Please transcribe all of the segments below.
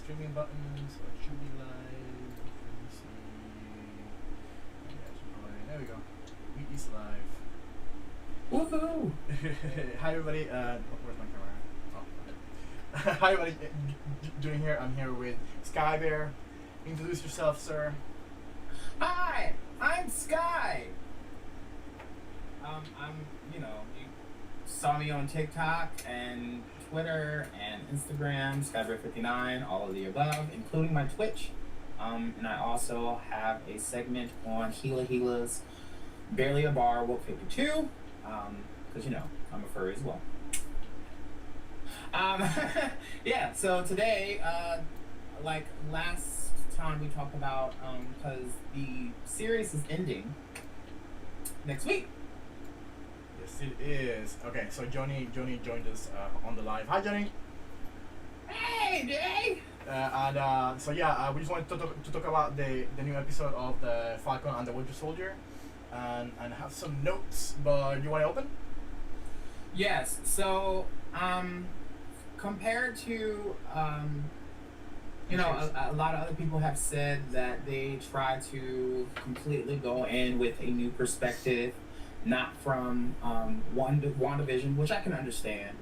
streaming button, so it should be live. Let me see. Yeah, it should probably, there we go. It is live. Woohoo! Hi everybody. Where's my camera? Oh, okay. Hi everybody. Doing here. I'm here with Skybear. Introduce yourself, sir. Hi, I'm Sky. You saw me on TikTok and Twitter and Instagram, Skybear59, all of the above, including my Twitch. And I also have a segment on Hila's Barely a Bar, Woke 52, because I'm a furry as well. Yeah, so today, like last time we talked about, because the series is ending next week. Yes, it is. Okay, so Johnny joined us on the live. Hi, Johnny. Hey, Jay. So yeah, we just wanted to talk about the new episode of the Falcon and the Winter Soldier, and have some notes. But you want to open? Yes. So, compared to a lot of other people have said that they try to completely go in with a new perspective, not from WandaVision, which I can understand,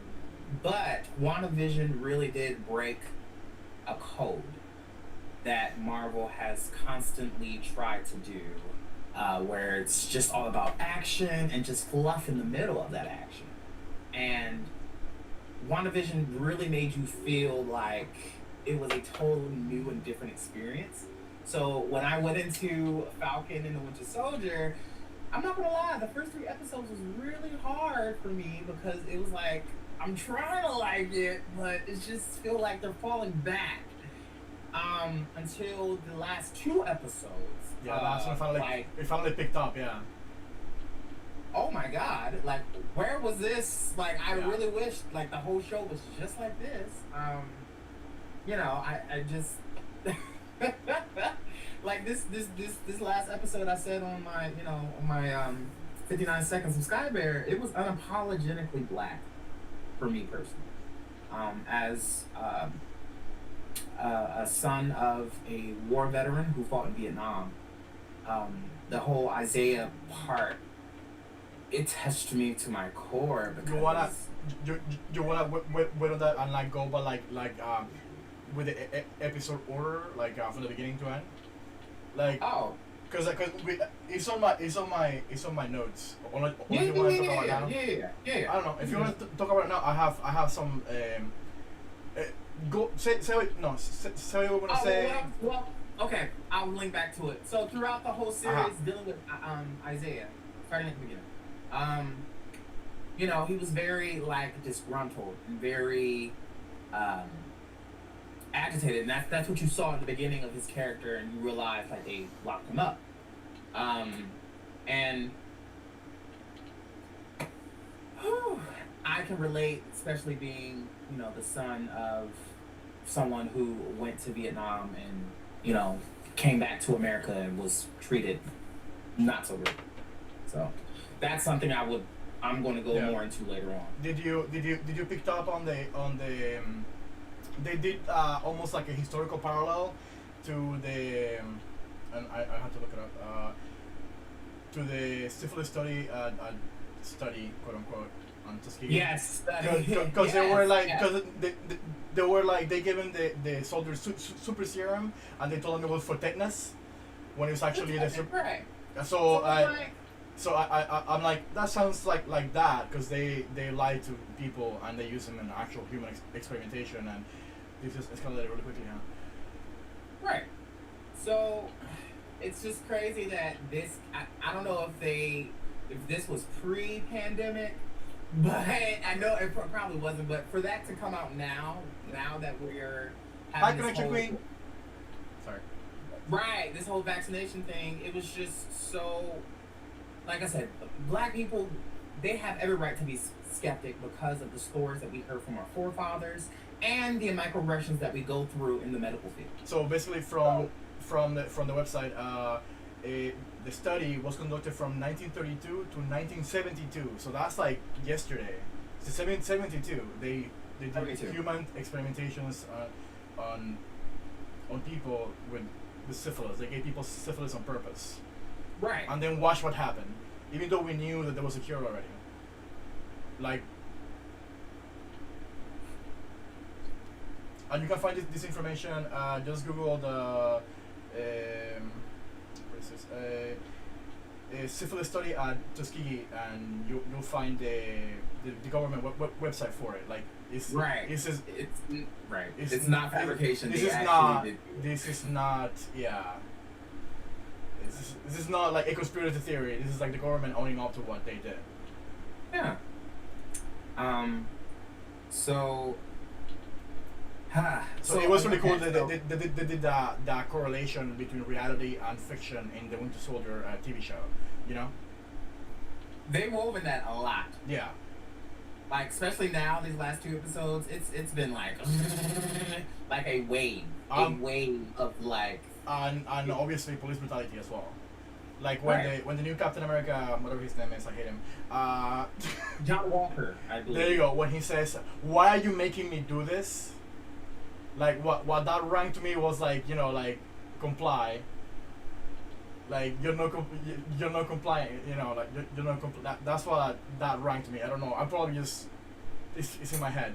but WandaVision really did break a code that Marvel has constantly tried to do, where it's just all about action and just fluff in the middle of that action. And WandaVision really made you feel like it was a totally new and different experience. So when I went into Falcon and the Winter Soldier, I'm not gonna lie, the first 3 episodes was really hard for me because it was like, I'm trying to like it, but it just feel like they're falling back. Until the last 2 episodes. Yeah, that's when it finally picked up, yeah. Oh my god, like, where was this? Like, I really wish, like, the whole show was just like this. I just... like, this last episode I said on my, on my 59 Seconds of Skybear, it was unapologetically black for me personally. As a son of a war veteran who fought in Vietnam, the whole Isaiah part, it touched me to my core because you wanna wait on that and like go by like with the episode order, like from the beginning to end, like because it's on my notes. Yeah. I don't know if you want to talk about it now. I have some go say what you want to say. Well, okay, I'll link back to it. So throughout the whole series, dealing with Isaiah, starting at the beginning, he was very like disgruntled and very agitated, and that's what you saw in the beginning of his character, and you realize like they locked him up, and I can relate, especially being the son of someone who went to Vietnam and came back to America and was treated not so good. So that's something I'm going to go more into later on. Did you pick up on the they did almost like a historical parallel to the and I had to look it up to the syphilis study quote unquote on Tuskegee. Yes, because they were like they were like they gave him the soldiers super serum and they told him it was for tetanus when it was actually right. So I'm like, that sounds like that because they lie to people and they use them in actual human experimentation, and this just escalated really quickly, huh? Right. So it's just crazy that this. I don't know if this was pre-pandemic, but I know it probably wasn't. But for that to come out now that we're having this whole, queen. Sorry. Right, this whole vaccination thing, it was just so. Like I said, black people, they have every right to be skeptic because of the stories that we heard from our forefathers and the microaggressions that we go through in the medical field. So basically, from the website, the study was conducted from 1932 to 1972. So that's like yesterday. So 1972, they did human experimentations on on people with syphilis. They gave people syphilis on purpose. Right. And then watch what happened. Even though we knew that there was a cure already. Like, and you can find this information. Just Google the what is this? A syphilis study at Tuskegee, and you'll find the government website for it. Like, it's right. It's right. It's not fabrication. This is not. This is not. Yeah. This is not like a conspiracy theory. This is like the government owning up to what they did. Yeah. So. So it was really cool that they did that correlation between reality and fiction in the Winter Soldier TV show, you know? They've woven that a lot. Yeah. Like, especially now, these last 2 episodes, it's been like a wave. A wave of like... And obviously police brutality as well. Like when the new Captain America, whatever his name is, I hate him. John Walker, I believe. There you go. When he says, "Why are you making me do this?" Like what that rang to me was like, you know, like comply. Like you're not compliant, you know, like you're not that's what that rang to me. I don't know. I'm probably just it's in my head.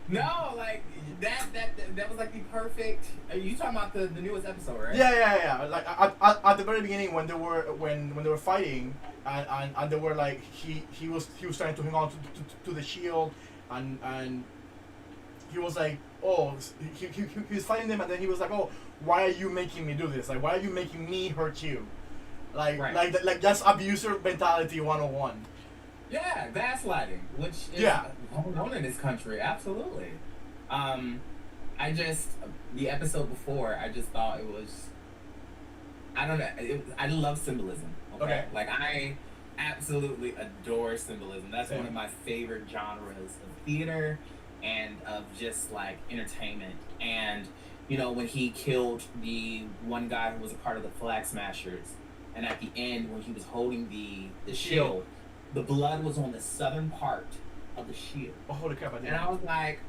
No, like that was like the perfect. Are you talking about the newest episode, right? Yeah. Like at the very beginning when they were fighting and they were like he was trying to hang on to the shield and he was like, oh, he was fighting them, and then he was like, oh, why are you making me do this? Like, why are you making me hurt you? Like, like that's abuser mentality 101. Yeah, gaslighting, which is known in this country, absolutely. The episode before, I just thought it was, I don't know, I love symbolism. Okay. Like, I absolutely adore symbolism. That's one of my favorite genres of theater and of just like entertainment. And you know, when he killed the one guy who was a part of the Flag Smashers, and at the end when he was holding the shield, the blood was on the southern part of the shield. Oh, holy crap! I didn't. And I was like,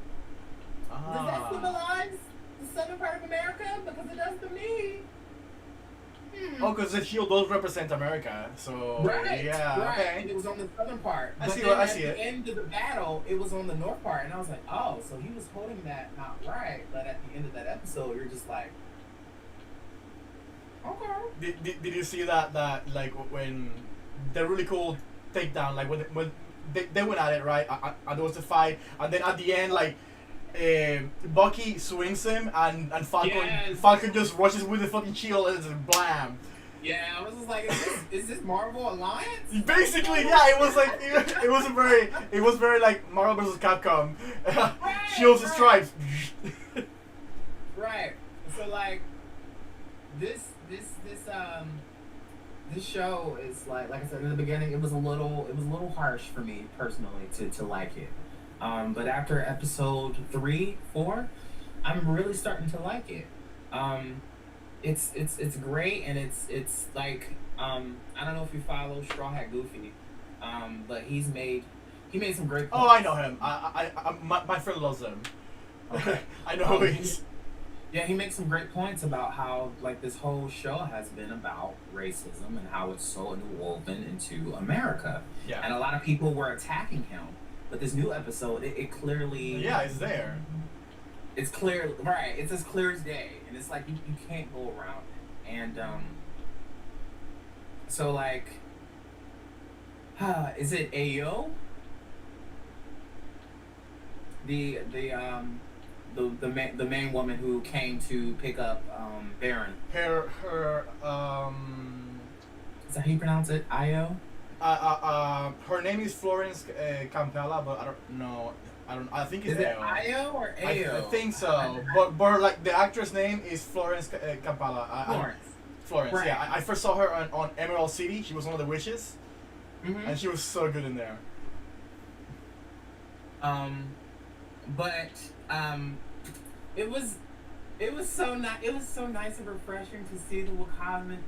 does that symbolize the southern part of America? Because it does to me. Oh, because the shield does represent America, so yeah, okay. It was on the southern part. I see it. At the end of the battle, it was on the north part, and I was like, oh, so he was holding that not right. But at the end of that episode, you're just like, okay. Did you see that like when the really cool takedown, like when they went at it, right? And there was a fight, and then at the end, like. Bucky swings him and Falcon just rushes with the fucking shield and it's blam. Yeah, I was just like, is this Marvel Alliance? Basically, yeah, it was like it was very like Marvel vs. Capcom. Shields and stripes. Right. So like this show is like I said in the beginning, it was a little harsh for me personally to like it. But after episode 3, 4, I'm really starting to like it. It's great, and it's like I don't know if you follow Straw Hat Goofy, but he made some great points. Oh, I know him. My friend loves him. Okay. I know who he is. Yeah, he makes some great points about how like this whole show has been about racism and how it's so interwoven into America. Yeah. And a lot of people were attacking him. But this new episode, it clearly... Yeah, it's there. It's clear, right, it's as clear as day. And it's like, you can't go around it. And, so like, is it Ayo? The main woman who came to pick up, Baron. Her, Is that how you pronounce it? Ayo? Her name is Florence Campella, but I don't know. I think it's Is it Ayo or Ayo? I think so. But like the actress name is Florence Campella. Florence. Right. Yeah. I first saw her on Emerald City. She was one of the witches, and she was so good in there. It was so nice and refreshing to see the Wakandan,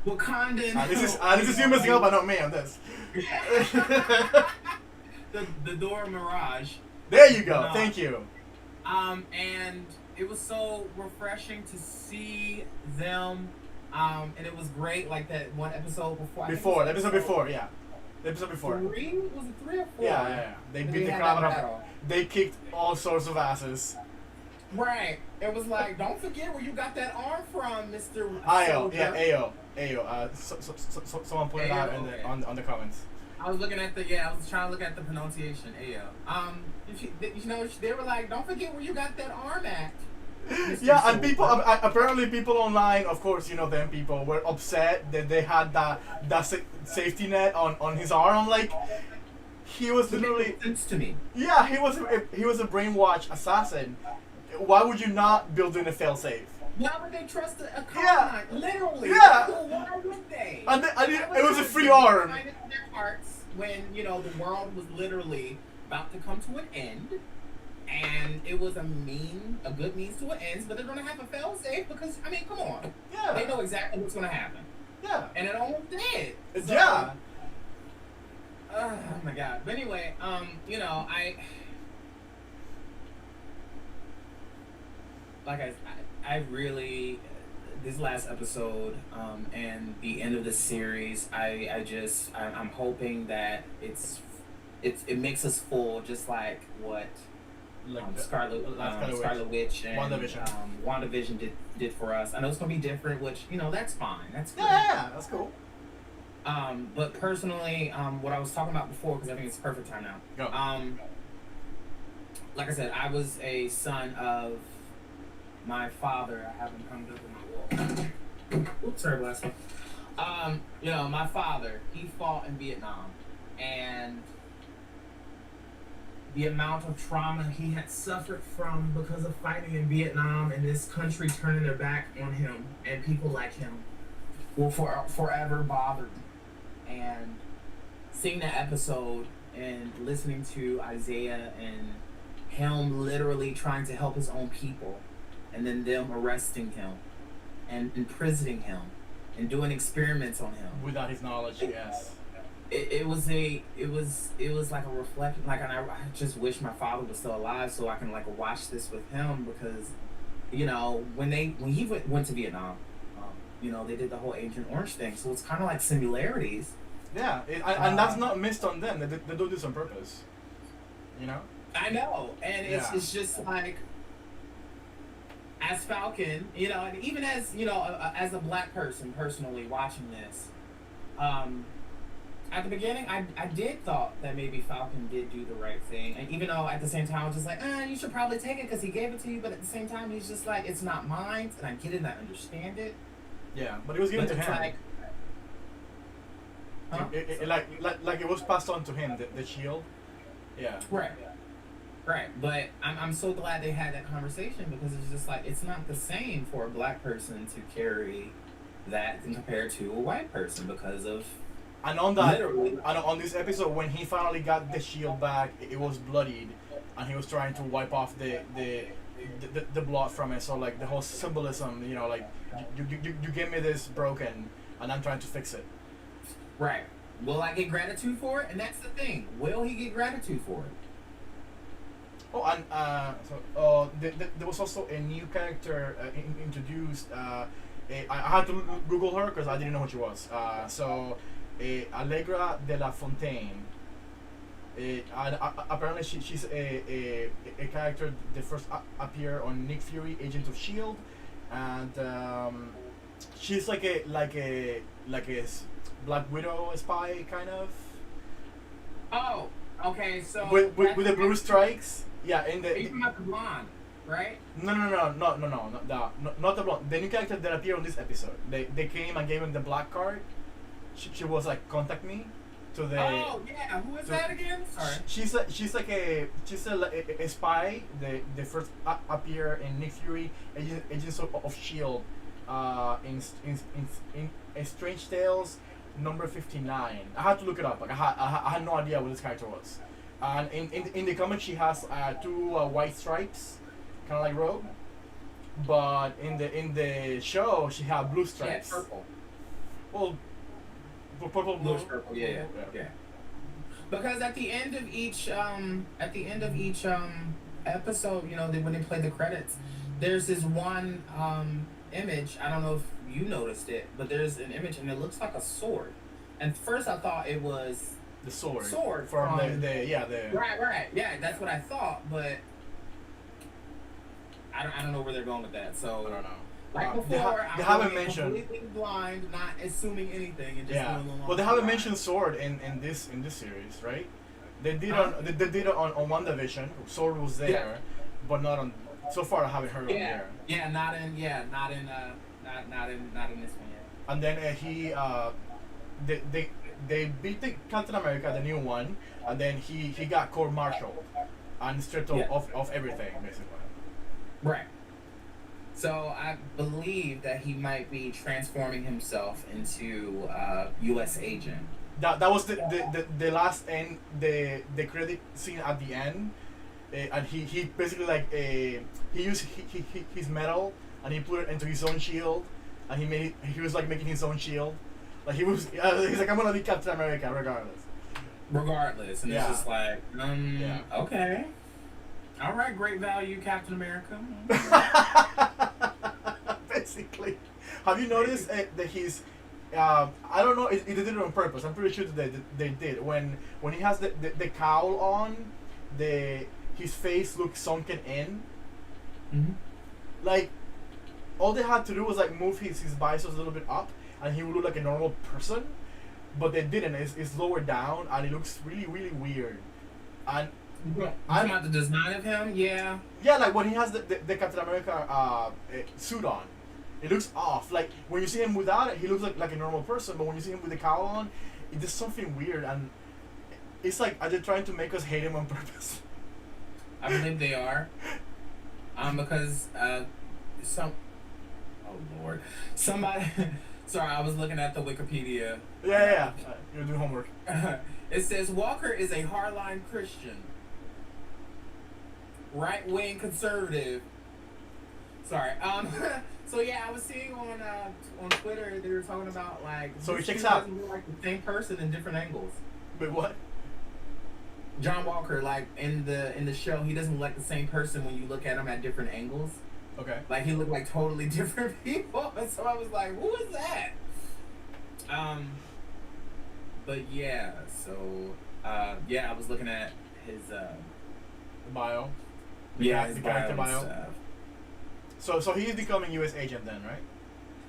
Wakanda. This is you messing up, but not me on this. The Dora Mirage, There you go. Thank you. And it was so refreshing to see them. And it was great, like that one episode before. Episode before, yeah. The episode before. 3? Was it 3 or 4? Yeah. They beat the crowd up. They kicked all sorts of asses. Right. It was like, don't forget where you got that arm from, Mr. Ayo. Yeah, Ayo. Someone put it out in the, on the comments. I was looking at I was trying to look at the pronunciation, Ayo. You know, they were like, don't forget where you got that arm at. Yeah, and people, apparently people online, of course, you know them people, were upset that they had that safety net on his arm. Like, he was literally... sense to me. Yeah, he was a brainwashed assassin. Why would you not build in a failsafe? Why would they trust a Kombat? Yeah. Literally. Yeah. Why would they? And it was a free arm. In their hearts when, you know, the world was literally about to come to an end. And it was a good means to an end, but they're gonna have a fail-safe because, I mean, come on. Yeah. They know exactly what's gonna happen. Yeah. And it almost did. So, yeah. Oh my god. But anyway, you know, I really, this last episode, and the end of the series, I'm hoping that it makes us full, just like what Scarlet Witch and WandaVision did for us. I know it's gonna be different, which, you know, that's fine. That's good. Yeah, that's cool. But personally, what I was talking about before, because I think it's the perfect time now. Go. Like I said, I was a son of my father. I haven't hung up on my wall. Oops, sorry, last one. You know, my father, he fought in Vietnam, and the amount of trauma he had suffered from because of fighting in Vietnam and this country turning their back on him and people like him will forever bother me. And seeing that episode and listening to Isaiah and him literally trying to help his own people, and then them arresting him and imprisoning him and doing experiments on him without his knowledge, yes. It was like a reflection. Like, and I just wish my father was still alive so I can like watch this with him, because, you know, when he went to Vietnam, you know, they did the whole Agent Orange thing, so it's kind of like similarities. Yeah, and that's not missed on them. They do this on purpose. You know. I know, and it's just like, as Falcon, you know, and even as, you know, as a black person personally watching this, at the beginning, I did thought that maybe Falcon did do the right thing, and even though at the same time I was just like, you should probably take it because he gave it to you, but at the same time he's just like, it's not mine, and I get it, and I understand it. Yeah, but it was given to him. Like, huh? Like it was passed on to him, the shield. Yeah. Right, but I'm so glad they had that conversation, because it's just like, it's not the same for a black person to carry that compared to a white person because of. And on that, on this episode, when he finally got the shield back, it was bloodied, and he was trying to wipe off the blood from it. So like the whole symbolism, you know, like you give me this broken, and I'm trying to fix it. Right. Will I get gratitude for it? And that's the thing. Will he get gratitude for it? Oh, and there was also a new character introduced. I had to Google her because I didn't know who she was. Allegra de la Fontaine. Apparently, she's a character that first appeared on Nick Fury, Agent of Shield, and she's like a Black Widow spy kind of. Oh, okay. So with the blue strikes. Yeah, in the. You're talking about the blonde, right? No, not the blonde. The new character that appeared on this episode. They came and gave him the black card. She was like, contact me. To the. Oh yeah, who is that again? Sorry. She's a spy. The first appear in Nick Fury, Agents of Shield, in Strange Tales number 59. I had to look it up. Like I had no idea what this character was. And in the comic, she has 2 white stripes, kind of like Rogue. But in the show, she had blue stripes. Yeah, purple. Well, purple, blue. Purple. Yeah. Because at the end of each episode, you know, when they play the credits, there's this one image. I don't know if you noticed it, but there's an image and it looks like a sword. And first I thought it was the sword from the right, yeah, that's what I thought, but I don't know where they're going with that. So I don't know. Like before, they haven't mentioned completely blind, not assuming anything, and just going along. Well, they haven't mentioned sword in this series, right? They did they did it on WandaVision. Sword was there, but not on. So far, I haven't heard of there. Yeah, not in this one yet. And then they beat the Captain America, the new one, and then he got court-martialed and stripped of everything, basically. Right. So I believe that he might be transforming himself into U.S. agent. That was the last end, the credit scene at the end, and he basically like he used his metal and he put it into his own shield, and he was like making his own shield, like he's like, I'm gonna be Captain America regardless, and it's just like okay, all right, great value, Captain America. Basically, have you noticed that he's I don't know if they did it on purpose. I'm pretty sure that they did. When he has the cowl on, his face looks sunken in. Mm-hmm. Like, all they had to do was like move his biceps a little bit up, and he would look like a normal person. But they didn't. It's lower down, and it looks really, really weird. And I'm about the design of him, yeah, like when he has the Captain America suit on. It looks off. Like when you see him without it, he looks like a normal person. But when you see him with the cowl on, it does something weird, and it's like, are they trying to make us hate him on purpose? I believe they are. Because oh Lord, somebody. Sorry, I was looking at the Wikipedia. Yeah. You're doing homework. It says Walker is a hardline Christian, right-wing conservative. Sorry. So yeah, I was seeing on Twitter they were talking about like. So he checks out. Look like the same person in different angles. Wait, what? John Walker, like in the show, he doesn't look like the same person when you look at him at different angles. Okay. Like he looked like totally different people, and so I was like, "Who is that?" But yeah, so I was looking at his bio. His character bio. Stuff. So he is becoming U.S. agent then, right?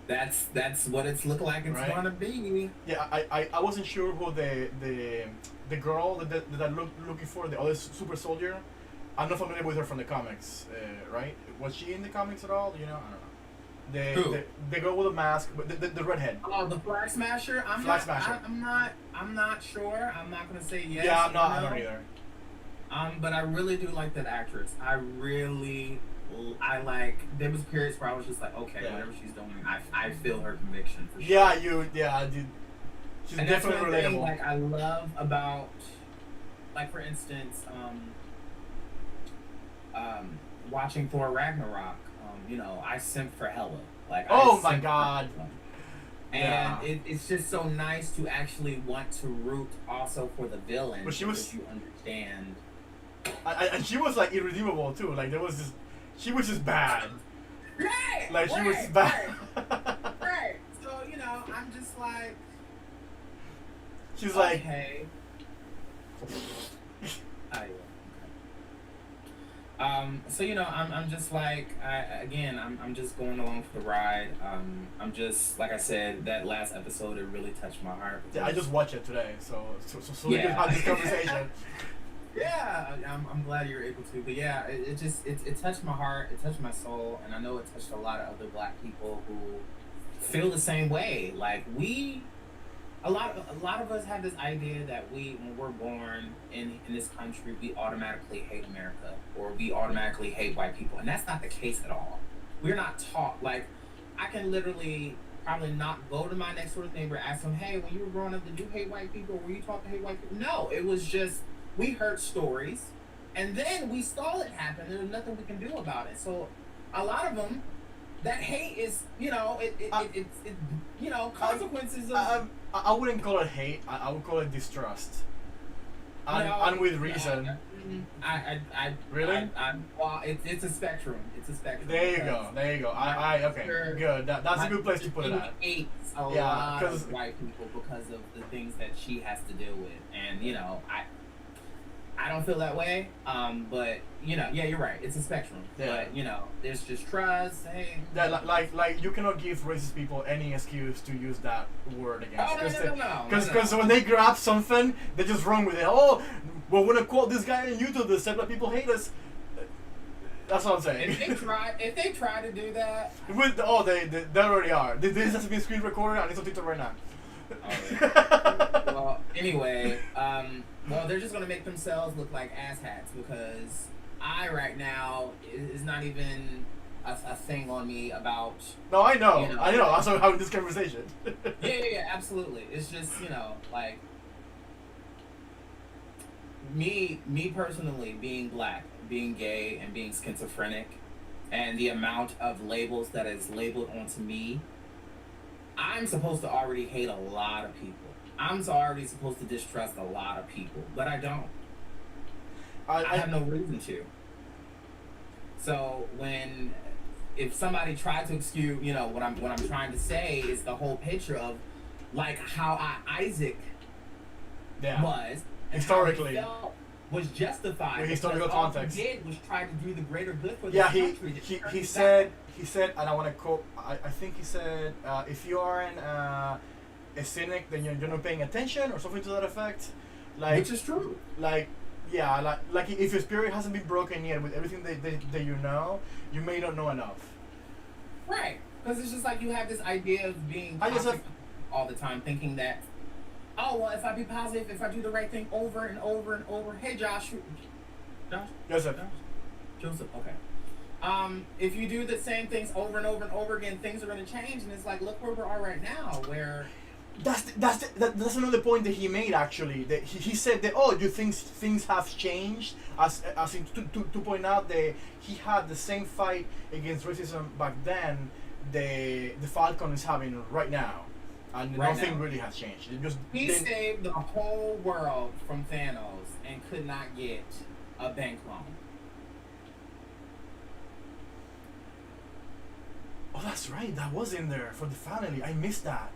That's what it's looking like it's gonna be. Yeah, I wasn't sure who the girl that I'm looking for, the other super soldier. I'm not familiar with her from the comics, right? Was she in the comics at all? You know, I don't know. The girl with the mask, the redhead. Oh, the Flag Smasher. I'm not sure. I'm not gonna say yes. Yeah, I'm not either. But I really do like that actress. I like. There was periods where I was just like, okay, whatever she's doing, I feel her conviction for sure. Yeah, dude. She's and definitely that's one relatable. thing, like I love about, like for instance, watching Thor Ragnarok. You know, I simp for Hela. Like, oh my god. And it's just so nice to actually want to root also for the villain. But she was, you understand. And she was like irredeemable too. Like she was just bad. Right. Like she was bad. Right. So you know, I'm just like. She's like. Hey. So you know, I'm just like, I'm just going along for the ride. I'm just, like I said, that last episode, it really touched my heart. Yeah, I just watched it today, so we can have this conversation. Yeah, I'm glad you were able to. But yeah, it touched my heart, it touched my soul, and I know it touched a lot of other Black people who feel the same way. Like a lot of us have this idea that when we're born in this country, we automatically hate America or we automatically hate white people, and that's not the case at all. We're not taught. Like, I can literally probably not go to my next door neighbor and ask them, hey, when you were growing up, did you hate white people? Or were you taught to hate white people? No, it was just we heard stories, and then we saw it happen. There was nothing we can do about it. So a lot of them, that hate is, you know, it's you know, consequences of. I wouldn't call it hate. I would call it distrust. and with reason. Really? Well, it's a spectrum. It's a spectrum. There you go. There you go. Okay. Good. That's a good place to put it at. Hates a lot of white people because of the things that she has to deal with, and I don't feel that way. But yeah, you're right. It's a spectrum. Yeah. But there's just trust. Hey. Yeah, like you cannot give racist people any excuse to use that word against. No. Because when they grab something, they just run with it. Oh, well, when I quote this guy on YouTube that said that people hate us. That's what I'm saying. If they try to do that. They already are. This has been screen recorded and it's on TikTok right now. Well, anyway, they're just gonna make themselves look like asshats because I right now is not even a thing on me about. No, I know. I know. That's why we're having this conversation. yeah, absolutely. It's just like me personally being black, being gay, and being schizophrenic, and the amount of labels that is labeled onto me. I'm supposed to already hate a lot of people. I'm already supposed to distrust a lot of people, but I don't. I have no reason to. So if somebody tried to excuse, what I'm trying to say is the whole picture of like how Isaac was and historically was justified. With historical context. All he did was try to do the greater good for the country. He said, and I want to quote. I think he said, if you aren't a cynic, then you're not paying attention, or something to that effect. Which is true. Like if your spirit hasn't been broken yet with everything that you may not know enough. Right, because it's just like you have this idea of being all the time, thinking that, oh well, if I be positive, if I do the right thing over and over and over. Hey, Josh. Yes, sir. Joseph. Okay. If you do the same things over and over and over again, things are going to change, and it's like, look where we are right now, where. That's another point that he made actually. That he said that you think things have changed, as in to point out that he had the same fight against racism back then the Falcon is having right now, and nothing really has changed. He saved the whole world from Thanos and could not get a bank loan. Oh, that's right. That was in there for the family. I missed that.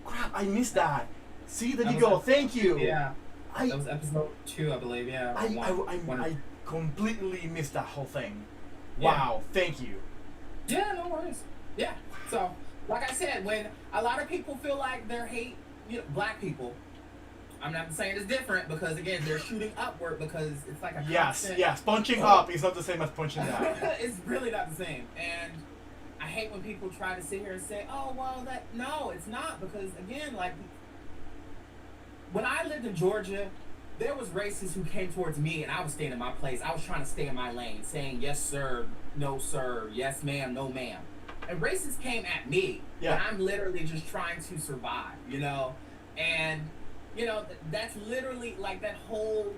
Crap, I missed that. See, there you go. Thank you. Yeah. That was episode 2, I believe. Yeah. I completely missed that whole thing. Wow. Thank you. Yeah, no worries. Yeah. So, like I said, when a lot of people feel like they're hate black people, I'm not saying it's different because again they're shooting upward because it's like a constant. Yes. Punching up is not the same as punching down. It's really not the same, and I hate when people try to sit here and say, oh, well, no, it's not. Because, again, like, when I lived in Georgia, there was racists who came towards me, and I was staying in my place. I was trying to stay in my lane, saying, yes, sir, no, sir, yes, ma'am, no, ma'am. And racists came at me, and I'm literally just trying to survive, And, that's literally, like, that whole,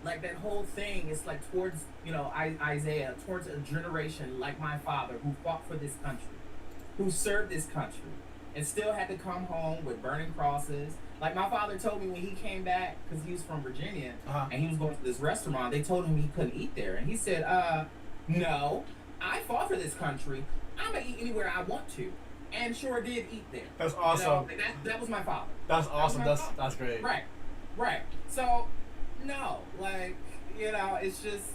like that whole thing is like towards Isaiah, towards a generation like my father who fought for this country, who served this country, and still had to come home with burning crosses. Like my father told me when he came back, because he was from Virginia, and he was going to this restaurant, they told him he couldn't eat there, and he said, no, I fought for this country, I'm gonna eat anywhere I want to, and sure did eat there. That's awesome. That was my father. That's awesome. That's great. Right. So. No, like, it's just,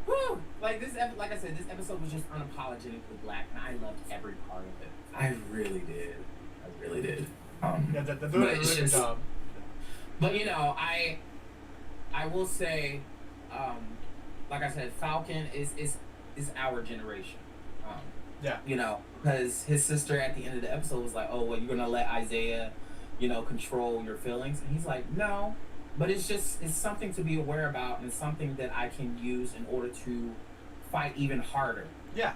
whew. Like like I said, this episode was just unapologetically black, and I loved every part of it. I really did. They're doing a really good job. But I will say, like I said, Falcon is our generation. Because his sister at the end of the episode was like, oh, well, you're gonna let Isaiah, control your feelings, and he's like, no. But it's something to be aware about, and it's something that I can use in order to fight even harder. Yeah.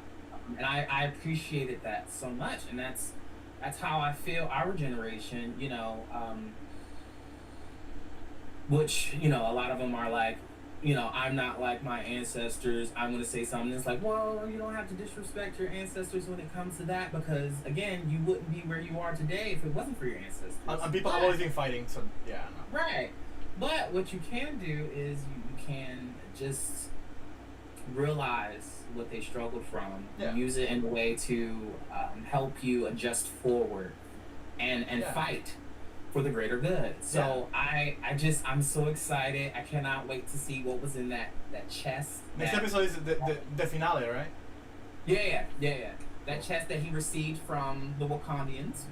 And I appreciated that so much, and that's how I feel our generation, which, a lot of them are like, I'm not like my ancestors. I'm going to say something that's like, well, you don't have to disrespect your ancestors when it comes to that, because, again, you wouldn't be where you are today if it wasn't for your ancestors. And people have always been fighting, so, yeah. No. Right. But what you can do is you can just realize what they struggled from, Yeah. use it in a way to help you adjust forward and Yeah. fight for the greater good. So I'm so excited. I cannot wait to see what was in that chest. Next episode is the finale, right? Yeah. That chest that he received from the Wakandians.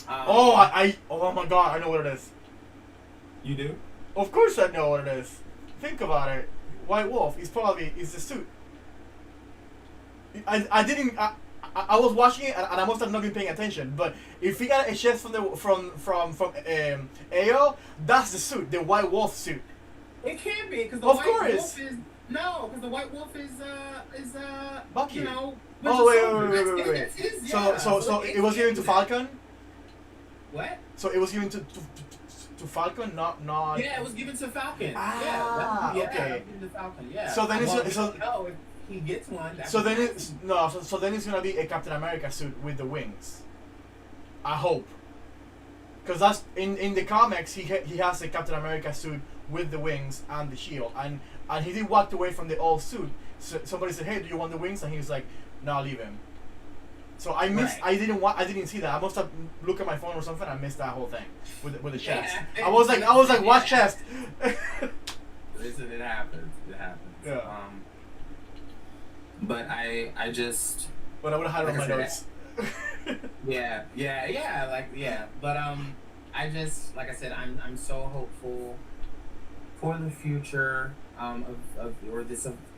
Oh my god, I know what it is. You do? Of course I know what it is. Think about it. White Wolf is the suit. I was watching it and I must have not been paying attention. But if he got a chest from AO, that's the suit, the White Wolf suit. It can be because the Of White course. Wolf is because the White Wolf is Bucky. you know. Oh wait. That's his, yeah. So it was given to Falcon. What? So it was given to Falcon, not. Yeah, it was given to Falcon. Ah, yeah, okay. It was given to Falcon. Yeah. So then if he gets one. So then it's gonna be a Captain America suit with the wings. I hope. Because that's in the comics he has a Captain America suit with the wings and the shield and he did walk away from the old suit. So somebody said, "Hey, do you want the wings?" And he was like, "No, I'll leave him." So I missed. Right. I didn't see that. I must have looked at my phone or something. I missed that whole thing with the chest. Yeah. I was like, what chest? Listen, it happens. It happens. Yeah. But I just. But I would have had it on my notes. Yeah. But I just, like I said, I'm so hopeful for the future of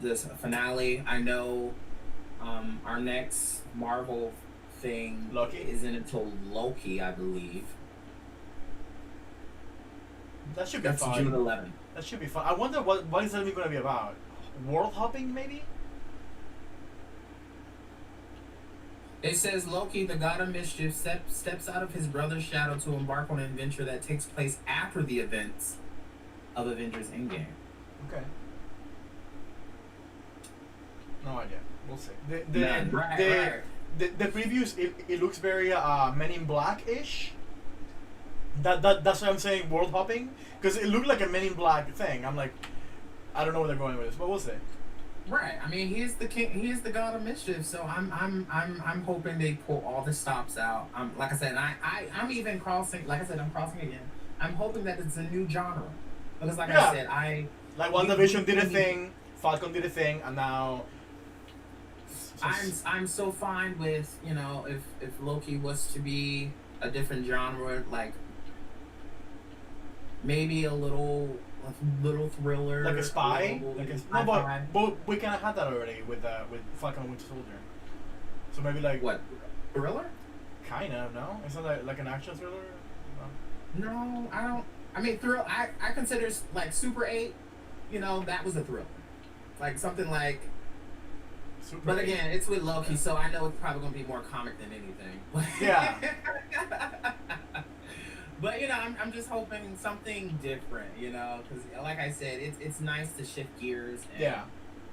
this finale. I know our next Marvel thing Loki? isn't until Loki, I believe. That should be That's fun. June 11th. That should be fun. I wonder what is that even going to be about? World hopping, maybe? It says Loki, the god of mischief, steps out of his brother's shadow to embark on an adventure that takes place after the events of Avengers Endgame. Okay. No idea. We'll see. Right. The previews, it looks very Men in Black-ish. That's why I'm saying world hopping, because it looked like a Men in Black thing. I'm like, I don't know where they're going with this, but we'll see. Right. I mean, he is the king. He is the god of mischief. So I'm hoping they pull all the stops out. Like I said, I'm even crossing. Like I said, I'm crossing again. I'm hoping that it's a new genre, because like I said, like WandaVision did a thing, Falcon did a thing, and now. I'm so fine with, you know, if Loki was to be a different genre, like maybe a little thriller, like a spy, but we kind of had that already with Falcon and Winter Soldier. So maybe like what, thriller? Kind of, no? Isn't that like an action thriller? No, I don't. I mean, thrill. I consider like Super 8. You know, that was a thriller, like something like. But again, it's with Loki, so I know it's probably gonna be more comic than anything. Yeah. But you know, I'm just hoping something different. You know, because like I said, it's nice to shift gears. And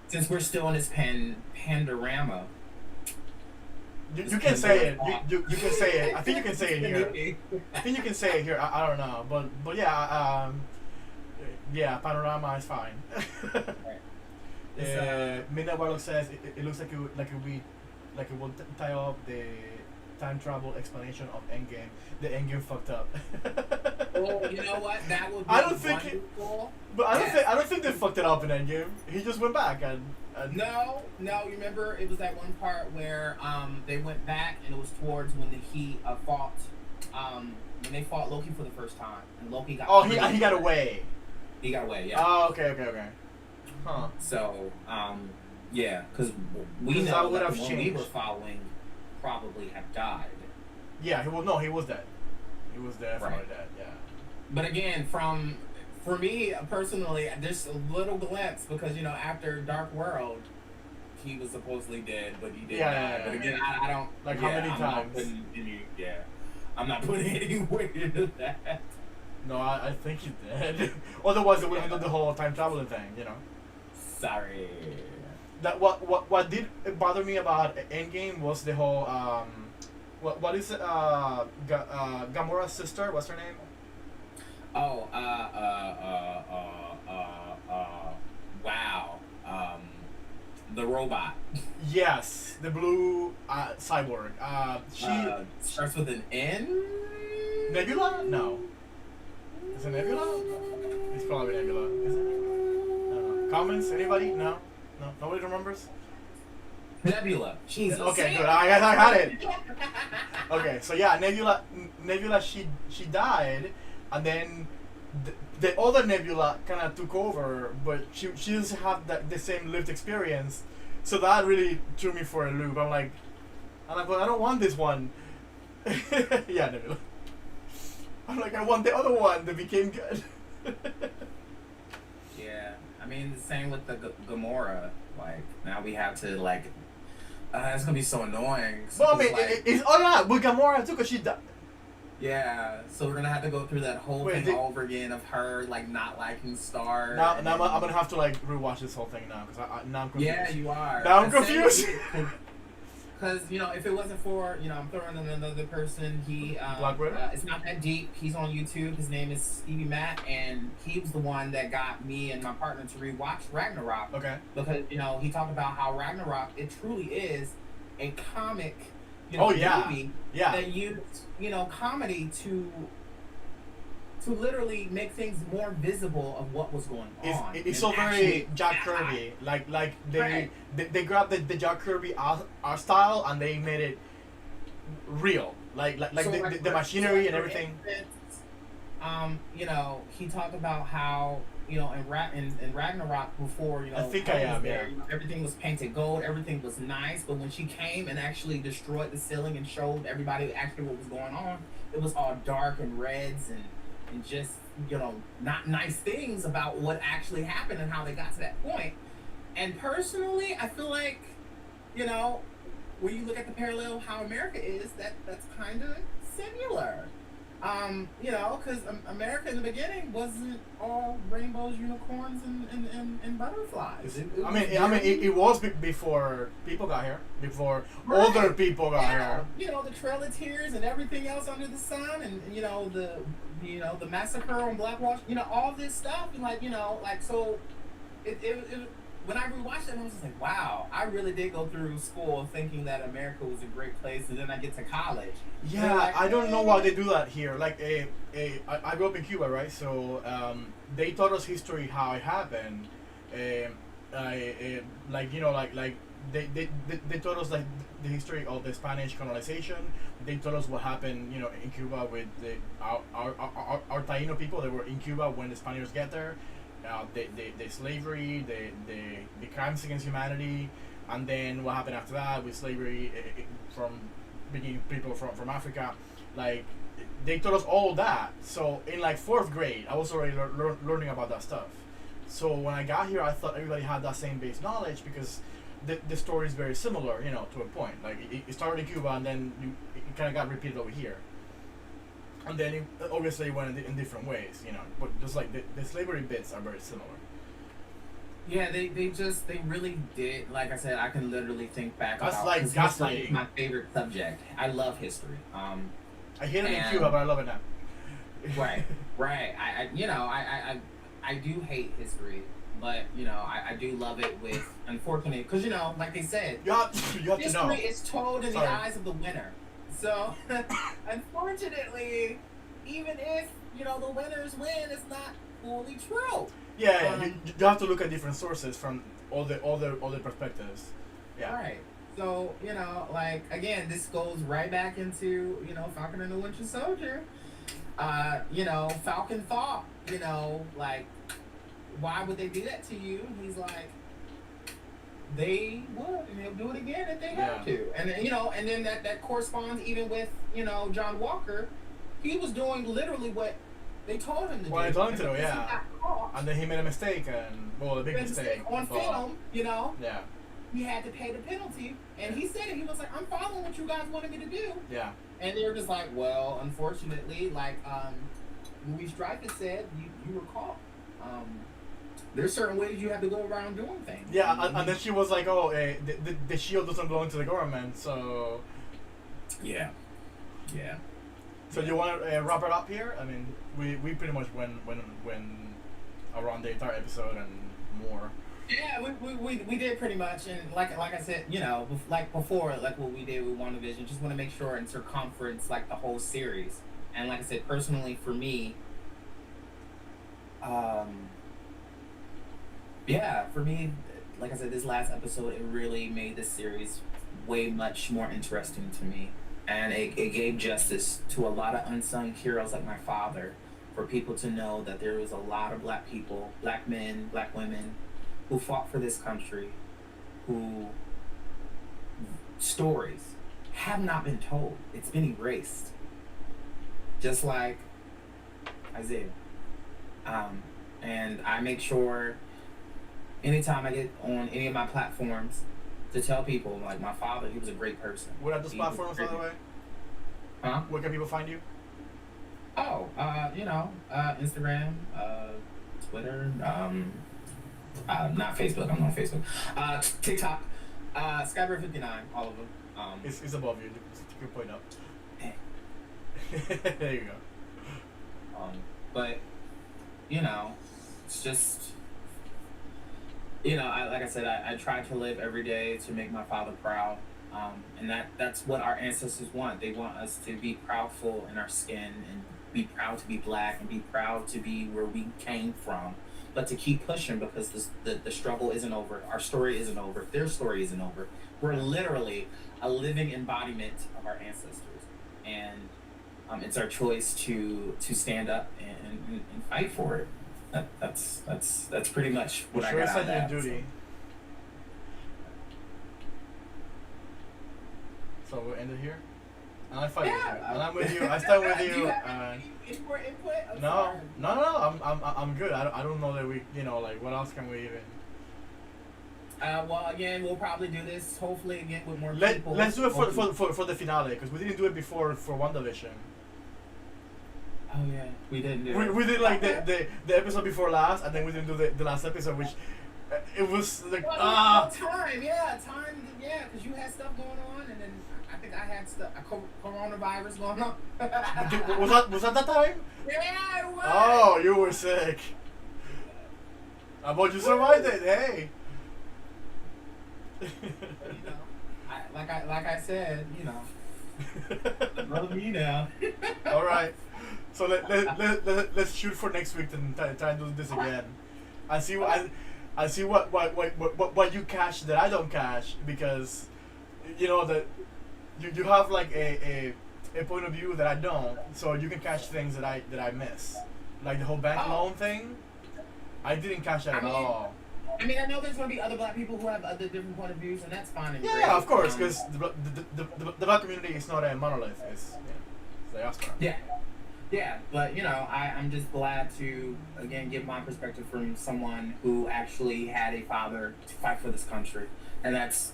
since we're still in this pandorama. You can say it. You can say it. I think you can say it here. I think you can say it here. I don't know, but yeah, panorama is fine. Midnight Warlock says it looks like it will tie up the time travel explanation of Endgame. The Endgame fucked up. Well, you know what? That would be I don't think I don't think they fucked it up in Endgame. He just went back and No, you remember it was that one part where they went back and it was towards when he fought when they fought Loki for the first time and Loki got he got away. He got away, yeah. Oh, okay. Huh. So, yeah, because we know that the one we were following probably have died. Yeah, he was dead. He was definitely dead, yeah. But again, for me personally, there's a little glimpse because, you know, after Dark World, he was supposedly dead, but he didn't die. But again, I don't... Like, how many times? I'm not putting any weight into that. No, I think he's dead. Otherwise, they would have done the whole time traveling thing, you know? Sorry. That what did bother me about Endgame was the whole what is it? Gamora's sister. What's her name? Oh, wow. The robot. Yes, the blue cyborg. She Starts with an N. Nebula? No. Is it Nebula? It's probably Nebula. Is it? I don't know. Comments? Anybody? No? No? Nobody remembers? Nebula. Jesus. Okay, good. I had it. Okay, so yeah, Nebula, she died, and then the other Nebula kind of took over, but she doesn't have the same lived experience, so that really threw me for a loop. I'm like, but I don't want this one. Yeah, Nebula. I'm like, I want the other one that became good. Yeah, I mean, the same with the Gamora. Like, now we have to, like, it's gonna be so annoying. Well, I mean, like, it's oh yeah, with Gamora too, cause she died. Yeah, so we're gonna have to go through that whole thing over again of her like not liking Star. Now I'm gonna have to like rewatch this whole thing now, cause now I'm confused. Yeah, you are. Now I'm confused. Because if it wasn't for I'm throwing in another person. He it's not that deep. He's on YouTube. His name is Stevie Matt, and he was the one that got me and my partner to rewatch Ragnarok. Okay. Because he talked about how Ragnarok it truly is a comic. Movie that used comedy to literally make things more visible of what was going on. It's so very Jack Kirby. Like they grabbed the Jack Kirby art style and they made it real. Like the machinery and everything. He talked about how in Ragnarok before I think I am everything was painted gold, everything was nice, but when she came and actually destroyed the ceiling and showed everybody actually what was going on, it was all dark and reds and just not nice things about what actually happened and how they got to that point. And personally, I feel like when you look at the parallel how America is, that's kind of similar. Because America in the beginning wasn't all rainbows, unicorns, and butterflies. It was before people got here, before older people got here. The Trail of Tears and everything else under the sun, and the massacre on Black Wall, all this stuff, and so it when I rewatched it, I was just like, wow, I really did go through school thinking that America was a great place, and then I get to college. Yeah, I don't know why they do that here. Like, I grew up in Cuba, right? So they taught us history, how it happened. They taught us like the history of the Spanish colonization. They taught us what happened, in Cuba with our Taino people that were in Cuba when the Spaniards get there. The slavery, the crimes against humanity, and then what happened after that with slavery from bringing people from Africa. Like, they taught us all that. So in like 4th grade, I was already learning about that stuff. So when I got here, I thought everybody had that same base knowledge because the story is very similar, to a point. Like it started in Cuba and then it kind of got repeated over here. And then it obviously went in different ways, but just like the slavery bits are very similar. Yeah, they really did. Like I said, I can literally think back. That's like gaslighting. Is my favorite subject. I love history. I hate it in Cuba, but I love it now. Right. I do hate history, but I do love it with unfortunately because like they said, you have to know. History is told in the eyes of the winner. So, unfortunately, even if the winners win, it's not fully true. Yeah, you have to look at different sources from all the perspectives. Yeah. Right. So again, this goes right back into Falcon and the Winter Soldier. Falcon thought why would they do that to you? And he's like, they would, and they'll do it again if they have to. And and then that corresponds even with John Walker. He was doing literally what they told him to do. Well, they told him to do, yeah. And then he made a mistake, a big mistake on film. Yeah. He had to pay the penalty, and he said it. He was like, "I'm following what you guys wanted me to do." Yeah. And they were just like, "Well, unfortunately, like Louis Dreyfus said, you were caught." There's certain ways you have to go around doing things. Yeah, and then she was like, "Oh, the shield doesn't belong to the government, so." Yeah. So you want to wrap it up here? I mean, we pretty much went around the entire episode and more. Yeah, we did pretty much, and like I said, you know, like before, like what we did with WandaVision, just want to make sure in circumference, like the whole series. And like I said, personally for me, yeah, for me, like I said, this last episode, it really made this series way much more interesting to me. And it gave justice to a lot of unsung heroes like my father, for people to know that there was a lot of black people, black men, black women, who fought for this country, who stories have not been told. It's been erased. Just like Isaiah. And I make sure anytime I get on any of my platforms to tell people, like my father, he was a great person. What are those platforms, by the way? Huh? Where can people find you? Oh, you know, Instagram, Twitter, not Facebook. I'm not on Facebook. TikTok, Skybear59, all of them. It's above you. You can point up. There you go. But you know, it's just, you know, like I said, I try to live every day to make my father proud. And that's what our ancestors want. They want us to be proudful in our skin and be proud to be black and be proud to be where we came from. But to keep pushing, because the struggle isn't over. Our story isn't over. Their story isn't over. We're literally a living embodiment of our ancestors, and it's our choice to stand up and fight for it. That's pretty much what I got out of that. Duty. So we'll end it here. And I fight with you. And I'm with you. I stand with you. Do you have any more input? No. I'm good. I don't know that we, you know, like what else can we even. Well, again, we'll probably do this hopefully again with more people. Let's do it for the finale, because we didn't do it before for WandaVision. Oh yeah, we didn't do it. We did like the episode before last, and then we didn't do the last episode, which it was like time, yeah, because you had stuff going on, and then I think I had stuff, coronavirus going on. was that time? Yeah, it was. Oh, you were sick. But you survived it. Hey. You know, like I said, you know, love me now. All right. So let's shoot for next week and try and do this again. I see what you catch that I don't catch, because you know that you have like a point of view that I don't, so you can catch things that I miss, like the whole bank loan thing. I didn't catch that at all. I mean, I know there's going to be other black people who have other different point of views, and that's fine and great. Yeah, of course, because the black community is not a monolith. It's diaspora. Yeah, but you know, I'm just glad to again give my perspective from someone who actually had a father to fight for this country, and that's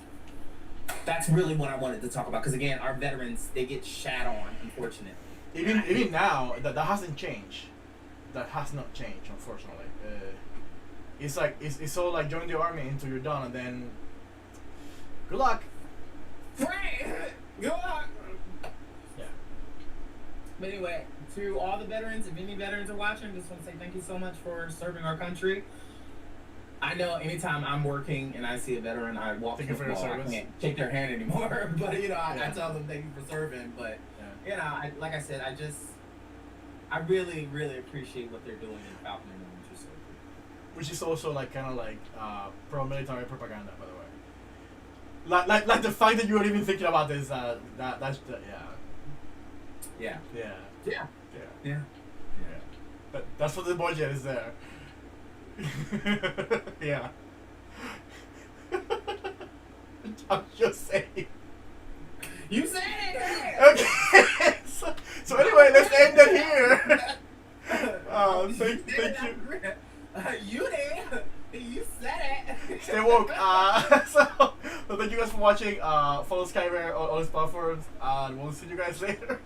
really what I wanted to talk about. Because again, our veterans, they get shat on, unfortunately. Even now, that hasn't changed. That has not changed, unfortunately. It's like it's all like join the army until you're done, and then good luck. Right. Good luck. Yeah. But anyway, to all the veterans, if any veterans are watching, just want to say thank you so much for serving our country. I know anytime I'm working and I see a veteran, I walk through the wall. I can't shake their hand anymore. But you know, I tell them thank you for serving. But you know, like I said, I really, really appreciate what they're doing in Falcon and Winter Soldier. Which is also like kind of like pro-military propaganda, by the way. Like the fact that you are even thinking about this, that's yeah. That's what the budget is there. Yeah. I'm just saying. You said it. Okay. So anyway, let's end it here. Thank you. You did. You said it. Stay woke. So thank you guys for watching. Follow Skybear on all his platforms, and we'll see you guys later.